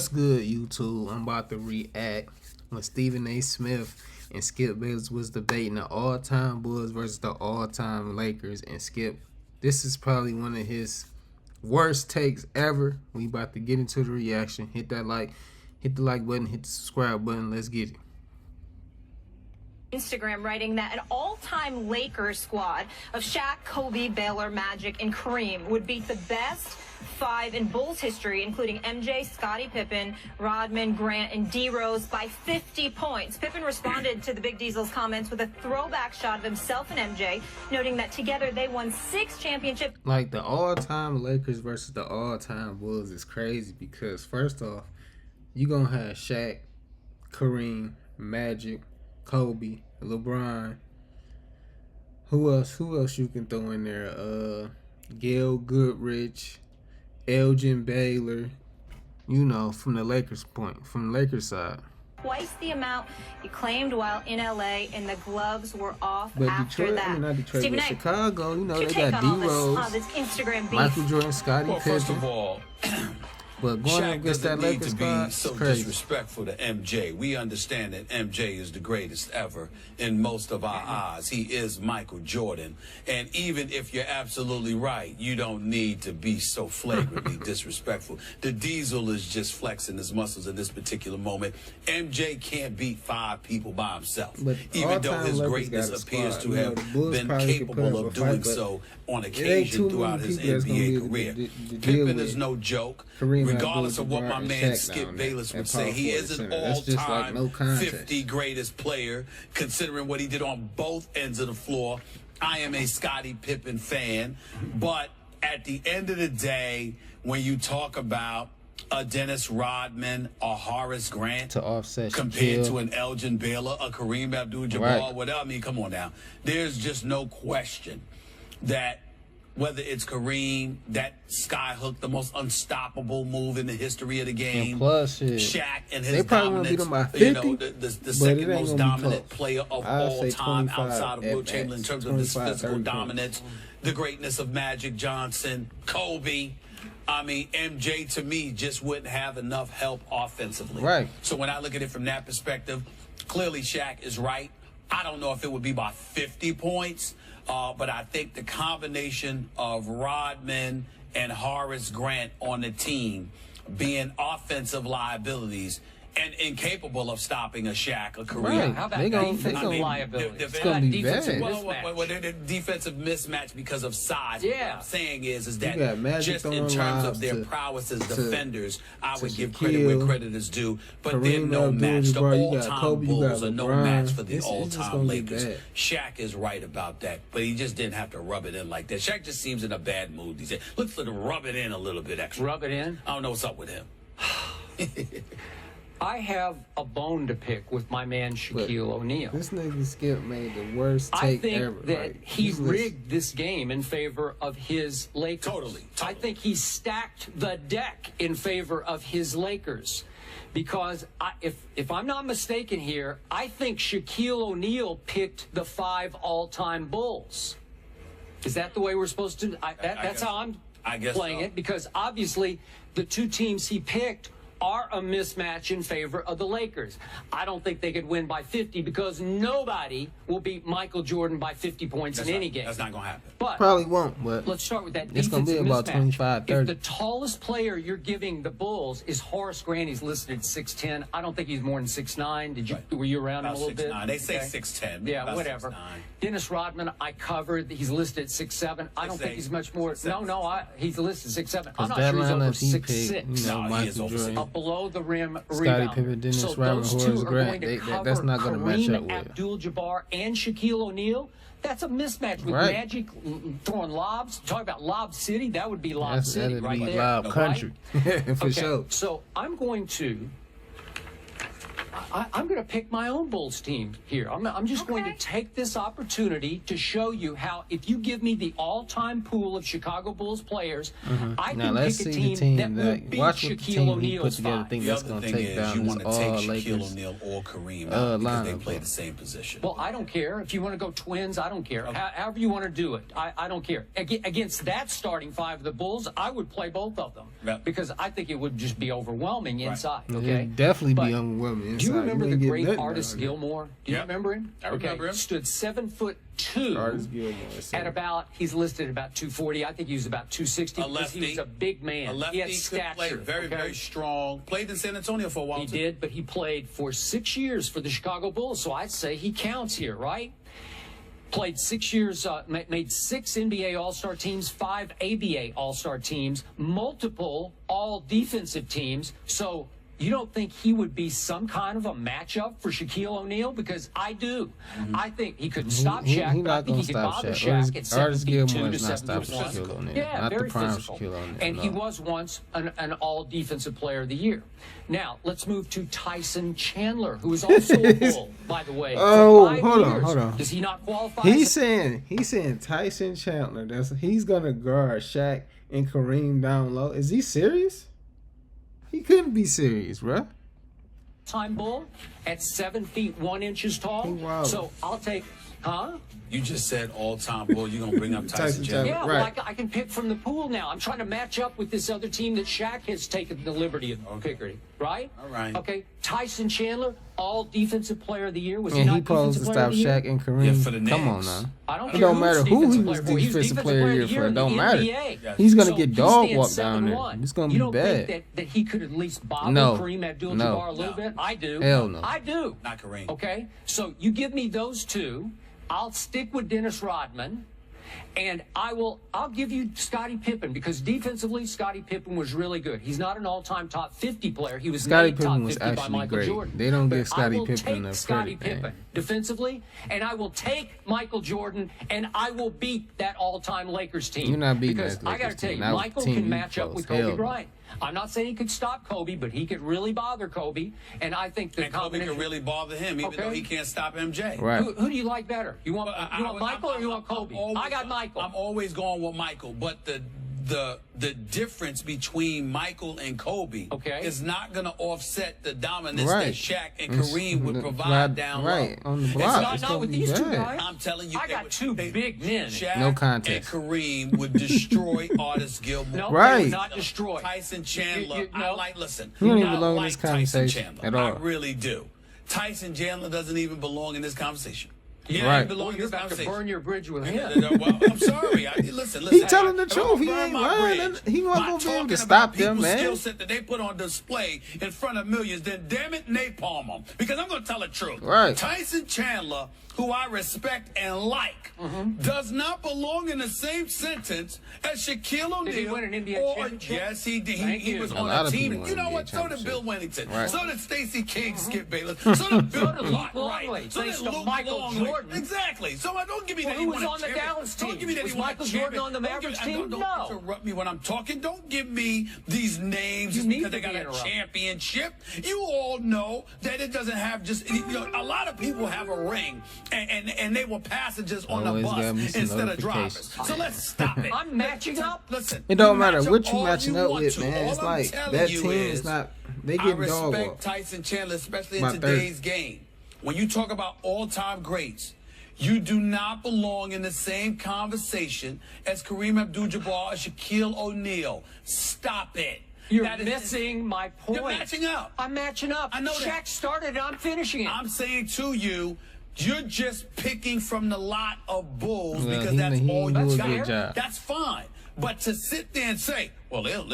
What's good, YouTube? I'm about to react when Stephen A. Smith and Skip Bayless was debating the all-time Bulls versus the all-time Lakers. And Skip, this is probably one of his worst takes ever. We about to get into the reaction. Hit the like button, hit the subscribe button. Let's get it. Instagram writing that an all-time Lakers squad of Shaq, Kobe, Baylor, Magic, and Kareem would beat the best five in Bulls history, including MJ, Scottie, Pippen, Rodman, Grant, and D-Rose by 50 points. Pippen responded to the Big Diesel's comments with a throwback shot of himself and MJ, noting that together they won 6 championships. Like, the all-time Lakers versus the all-time Bulls is crazy because, first off, you gonna have Shaq, Kareem, Magic, Kobe, LeBron. Who else you can throw in there? Gail Goodrich, Elgin Baylor. You know, from the Lakers side. Twice the amount he claimed while in LA, and the gloves were off But after Detroit, that. I mean, not Detroit, Stephen but A., Chicago, you know, your they take got on all D-Rose, this Instagram beef? Michael Jordan, Scottie, Well, Pippen. first of all, But going Shaq against that doesn't need Lakers to squad, be it's so crazy. disrespectful to MJ. We understand that MJ is the greatest ever in most of our eyes. He is Michael Jordan. And even if you're absolutely right, you don't need to be so flagrantly disrespectful. The Diesel is just flexing his muscles in this particular moment. MJ can't beat 5 people by himself, But even though all-time his Lakers greatness got a appears squad. to You know, have the Bulls been probably could put capable up of a fight, doing but so on it ain't occasion too throughout many his people that's gonna NBA be career. to deal Pippen with is no joke. Kareem Regardless of what my Abdul-Jabbar man and Shaq Skip down Bayless there would at say, power he forward is an center. That's just like all-time no contest. 50 greatest player, considering what he did on both ends of the floor. I am a Scottie Pippen fan, but at the end of the day, when you talk about a Dennis Rodman, a Horace Grant, To offset compared Shaquille. to an Elgin Baylor, a Kareem Abdul-Jabbar, Right. whatever, I mean, come on now. There's just no question that whether it's Kareem, that sky hook, the most unstoppable move in the history of the game. And plus, shit, Shaq and his they probably won't beat dominance, them by 50, you know, the but second it ain't most gonna be dominant close. player of I'd all say time 25 outside of Wilt at Chamberlain in max, terms of his 25, physical 30 dominance, the greatness of Magic Johnson, Kobe. I mean, MJ to me just wouldn't have enough help offensively. Right. So when I look at it from that perspective, clearly Shaq is right. I don't know if it would be by 50 points, but I think the combination of Rodman and Horace Grant on the team being offensive liabilities and incapable of stopping a Shaq, a Kareem. Right. How about They gon- defensive they- liability? It's gonna be bad. Well, they're the defensive mismatch because of size. Yeah. What I'm saying is You that got Magic just in throwing terms lobs of their to- prowess as to- defenders, I would to give credit where Shaquille, credit is due. But they're Kareem no match. The Abdul-Jabbar, you got all-time Kobe, you got Bulls are no LeBron. match for the It's just all-time gonna be Lakers. bad. Shaq is right about that, but he just didn't have to rub it in like that. Shaq just seems in a bad mood these days. Looks like to rub it in a little bit extra. Rub it in. I don't know what's up with him. I have a bone to pick with my man Shaquille O'Neal. This nigga Skip made the worst I take think ever. that Like, he useless. rigged this game in favor of his Lakers. Totally. I think he stacked the deck in favor of his Lakers. Because if I'm not mistaken here, I think Shaquille O'Neal picked the 5 all-time Bulls. Is that the way we're supposed to? That's how I'm playing so. it. Because obviously the 2 teams he picked are a mismatch in favor of the Lakers. I don't think they could win by 50 because nobody will beat Michael Jordan by 50 points in any game. That's not going to happen. But Probably won't, but let's start with that it's gonna defensive be about mismatch. 25, 30. If the tallest player you're giving the Bulls is Horace Grant, he's listed at 6'10". I don't think he's more than 6'9". Were you around him About a little bit? 6'9". They say Okay. 6'10". Yeah, about whatever. 6'9". Dennis Rodman, I covered. He's listed at 6'7". I don't think he's much more. He's listed 6'7". I'm not that sure he's over lineup he 6'6". picked, you know, No, he is Michael over Jordan, A below the rim Scottie rebound. Pippen, Dennis So Rodman, those Horace 2 are Grant, going to cover that's not gonna match Kareem up well. Abdul-Jabbar and Shaquille O'Neal. That's a mismatch with Right. Magic throwing lobs. Talk about Lob City. That would be Lob City That'd right be there. Lob right? Country for Okay, sure. so I'm going to. I'm going to pick my own Bulls team here. I'm just going to take this opportunity to show you how, if you give me the all-time pool of Chicago Bulls players, I Now can let's pick a see the team team that will beat watch what the Shaquille team he put O'Neal's together. five. Think The that's other gonna thing take is down you this want to all take Shaquille Lakers. O'Neal or Kareem out because they lineup. play the same position. Well, I don't care. If you want to go twins, I don't care. However you want to do it, I don't care. Against that starting five of the Bulls, I would play both of them because I think it would just be overwhelming inside. Okay, It'd definitely But be overwhelming inside. do you remember the ain't getting great nothing artist out of it. Gilmore? Do you remember him? I remember him. Stood 7'2" Artist Gilmore, so. at about. He's listed at about 240. I think he was about 260 A because lefty. he was a big man. A lefty he had could stature. play very, very strong. Played in San Antonio for a while. He too. did, but he played for 6 years for the Chicago Bulls, so I'd say he counts here, right? Played 6 years, made 6 NBA All-Star teams, 5 ABA All-Star teams, multiple all-defensive teams. So you don't think he would be some kind of a matchup for Shaquille O'Neal? Because I do. I think he couldn't stop Shaq, He but I not think gonna he could stop bother Shaq. Shaq at Artist 72 Gilmore to is not stopping 71. Shaquille O'Neal. Yeah, Not very the prime physical. Shaquille O'Neal. And he no. was once an all-defensive player of the year. Now, let's move to Tyson Chandler, who is also a Bull, by the way. Oh, for 5 hold on, years. hold on. Does he not qualify? He's saying Tyson Chandler. He's gonna guard Shaq and Kareem down low. Is he serious? He couldn't be serious, bruh. Time Bull at 7 feet 1 inches tall. Wow. So I'll take, You just said all-time Bull. You're going to bring up Tyson Tyson Chandler. Yeah, Right. well, I can pick from the pool now. I'm trying to match up with this other team that Shaq has taken the liberty of picking, right? All right. Okay, Tyson Chandler, all defensive player of the year. Was he And not he posed to defensive player stop of the year? Shaq and Kareem. Yeah, for the Come on names. now. I don't It care don't who's matter who he defensive was player for. He was defensive player of the year for. It in don't the matter. NBA. Yes. He's gonna So get he dog stands walked down there. 7'1". It's gonna you be don't bad. think that he could at least bother No. Kareem Abdul-Jabbar No. a little bit? I do. Hell no. I do. Not Kareem. Okay, so you give me those two. I'll stick with Dennis Rodman, and I'll give you Scottie Pippen because defensively, Scottie Pippen was really good. He's not an all-time top 50 player. He was Scottie made top Pippen was 50 by actually Michael great. Jordan. They don't But give Scottie I will Pippen take enough Scottie credit, man. Pippen defensively, and I will take Michael Jordan, and I will beat that all-time Lakers team. You're not beating because that I got to Lakers tell you, team. That was Michael the team can you match up with chose. Hell Kobe no. Bryant. I'm not saying he could stop Kobe, but he could really bother Kobe, and I think the And Kobe combination. can really bother him, even Okay. though he can't stop MJ. Right. Who do you like better? You want Michael or you want Kobe? I got Michael. I'm always going with Michael, but the difference between Michael and Kobe is not going to offset the dominance that Shaq and Kareem would provide down right low. on the block. not It's not gonna with be these two bad. guys. I'm telling you, I got two big men. Shaq No contest. and Kareem would destroy Artist Gilmore. No, Right. they would not destroy. Tyson Chandler. You- I no. like. Listen, He don't I even belong in like this Tyson conversation Chandler. at all. I really do. Tyson Chandler doesn't even belong in this conversation. He Right. doesn't belong Well, in you're this about to conversation. burn your bridge with him. Well, I'm sorry. Listen. He telling the I'm truth. gonna He burn ain't my lying. bridge He wasn't by gonna be able talking to about stop them, people's man. skill set that they put on display in front of millions. Then, damn it, napalm them. Because I'm going to tell the truth. Right. Tyson Chandler, who I respect and like, does not belong in the same sentence as Shaquille O'Neal. Did he win an NBA or, championship? Yes, he did. Thank He you. was A on lot a of team. people You know win what? NBA So did Bill championship. Wennington. Right. So did Stacey King, Skip Bayless. So did Bill So did Luke Longley, Wright. So thanks did to Luke Michael Longley. Jordan. Exactly. So I don't give me Well, that who he was won a on the champion. Dallas Don't team? give me that Was he won a Michael Jordan champion. on the Don't Mavericks give- team? Don't No. interrupt me when I'm talking. Don't give me these names You just need because to they got be a interrupted. championship. You all know that it doesn't have just. A lot of people have a ring, and they were passengers on the Always gotta be bus some instead of drivers. notifications. So let's stop it. I'm matching up. Listen, It don't you matter match what up you all matching you up want with, to. man. All It's I'm like telling that you team is, is not. They I getting dog respect walked. Tyson Chandler, especially in By 30. today's game. When you talk about all-time greats, you do not belong in the same conversation as Kareem Abdul-Jabbar or Shaquille O'Neal. Stop it. You're That is- missing my point. You're matching up. I'm matching up. I know Shaq that. started it. I'm finishing it. I'm saying to you, you're just picking from the lot of Bulls Well, because he that's ain't all do you a got. good job. That's fine. But to sit there and say, well, they'll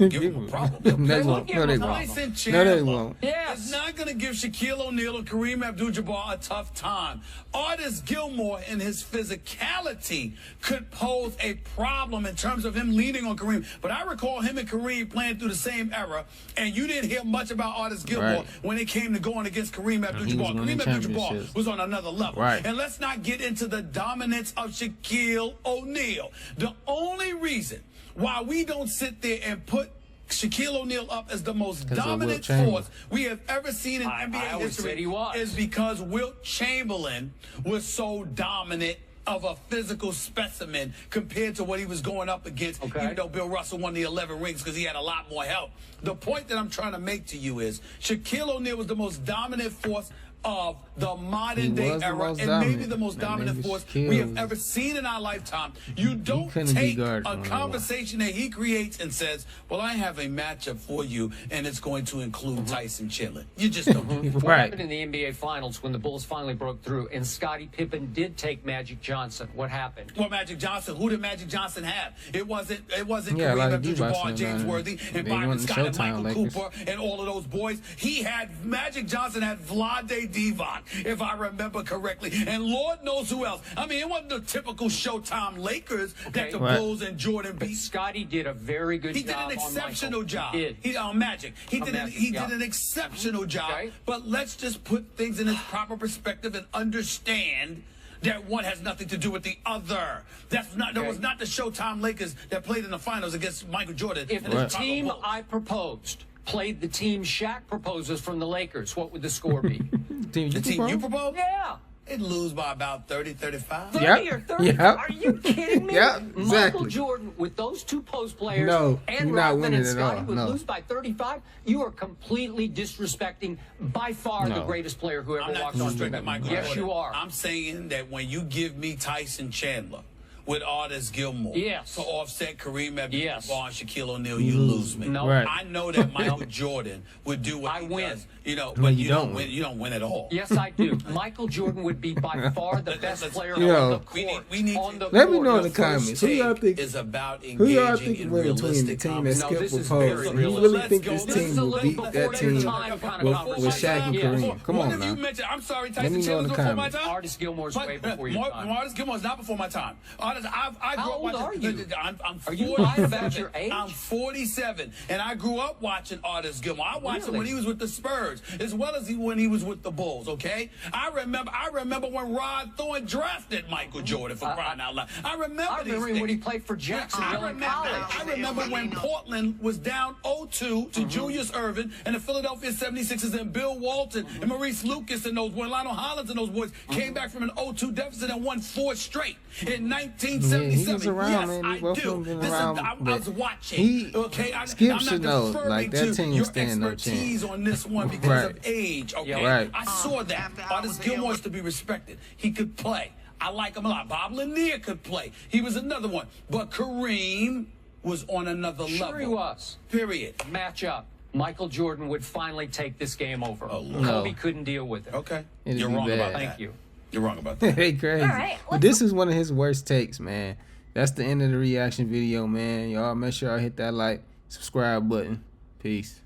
give him a problem. They They'll won't. give No, him they a won't. Tyson No, they Chandler won't. Yes. is not going to give Shaquille O'Neal or Kareem Abdul-Jabbar a tough time. Artist Gilmore in his physicality could pose a problem in terms of him leaning on Kareem. But I recall him and Kareem playing through the same era, and you didn't hear much about Artist Gilmore Right. when it came to going against Kareem Abdul-Jabbar. winning Kareem Abdul-Jabbar championships. was on another level. Right. And let's not get into the dominance of Shaquille O'Neal. The only reason why we don't sit there and put Shaquille O'Neal up as the most 'Cause of Wilt dominant Chamberlain. force we have ever seen in NBA I always history said he was. is because Wilt Chamberlain was so dominant of a physical specimen compared to what he was going up against, Okay. even though Bill Russell won the 11 rings because he had a lot more help. The point that I'm trying to make to you is Shaquille O'Neal was the most dominant force of the modern day was the era, most and maybe dominant. the most That dominant nigga force Shaquille we have was- ever seen in our lifetime. You don't couldn't be take guarded a on the conversation that he creates and says, well, I have a matchup for you, and it's going to include Tyson Chandler. You just don't do that. What Right. happened in the NBA Finals when the Bulls finally broke through and Scottie Pippen did take Magic Johnson? What happened? Well, Magic Johnson, who did Magic Johnson have? It wasn't Yeah, a Kareem lot of D-Bots Abdul-Jabbar, and James down there. Worthy, and They Byron went to Scott, and Showtime Michael Lakers. Cooper, and all of those boys. Magic Johnson had Vlade Divac, if I remember correctly, and Lord knows who else. I mean, it wasn't the typical Showtime Lakers that the Right. Bulls and Jordan But beat. Scottie did a very good He did job an on exceptional Michael. job. He did. He on Magic. He On did Magic, he yeah. did an exceptional job. Okay. But let's just put things in its proper perspective and understand that one has nothing to do with the other. That Okay. was not the Showtime Lakers that played in the finals against Michael Jordan. If and the the Chicago team Bulls. I proposed played the team Shaq proposes from the Lakers, what would the score be? Team the team you proposed, Yeah. it'd lose by about 30, 35. 30 Yep. or 30? Yep. Are you kidding me? Yep, Michael exactly. Jordan, with those two post players, No, and you're not Rodman winning and at Scottie all. would No. lose by 35. You are completely disrespecting by far the No. greatest player who ever I'm not walked on the disrespecting Michael Yes, Jordan. you are. I'm saying that when you give me Tyson Chandler with Artis Gilmore Yes. to offset Kareem Abdul-Jabbar Yes. and Shaquille O'Neal, you lose me. No. Right. I know that Michael Jordan would do what I he win. does. You know, No, but you you don't don't win. win. You don't win at all. Yes, I do. Michael Jordan would be by far the best player You know, on the court. we need on to- the Let me court. know in the Your comments. first Who y'all take think? is about Who y'all engaging think in win between the realistic team that conversation. No, Skip this is proposed? very Do you realistic. really Let's think go. this This team is a will little beat before that your team time kind of with conversation. Shaq and Yeah. Kareem? Come One on of you now. mentioned, I'm sorry, Let Tyson me know in Chandler's the before my comments. time. Artis Gilmore's way before your time. Artis Gilmore's not before my time. Artis, I grew How up old watching. are you? I'm Are you 47. lying about your age? I'm 47, and I grew up watching Artis Gilmore. I watched him Really? when he was with the Spurs, as well as when he was with the Bulls. Okay, I remember when Rod Thorne drafted Michael Jordan for crying out loud. I remember I remember these when he things. played for Jacksonville in college. I remember when Portland was down 0-2 to Julius Erving and the Philadelphia 76ers and Bill Walton and Maurice Lucas and those boys, Lionel Hollins and those boys came back from an 0-2 deficit and won 4 straight in 1977. Yeah, he was around, yes, man. I Both of do. them been This around, is, I was but watching. he- Okay, Skip I'm not should know, deferring like, that to team your stand no expertise chance. on this one because Right. of age. Okay, Right. I saw that. Artis Gilmore is to be respected. He could play. I like him a lot. Bob Lanier could play. He was another one. But Kareem was on another level. Sure he was. Period. Matchup. Michael Jordan would finally take this game over. Oh, Lord. Kobe No. couldn't deal with it. Okay. It'd You're be wrong bad. about that. Thank you. You're wrong about that. Hey, crazy. All right, But this is one of his worst takes, man. That's the end of the reaction video, man. Y'all make sure y'all hit that like, subscribe button. Peace.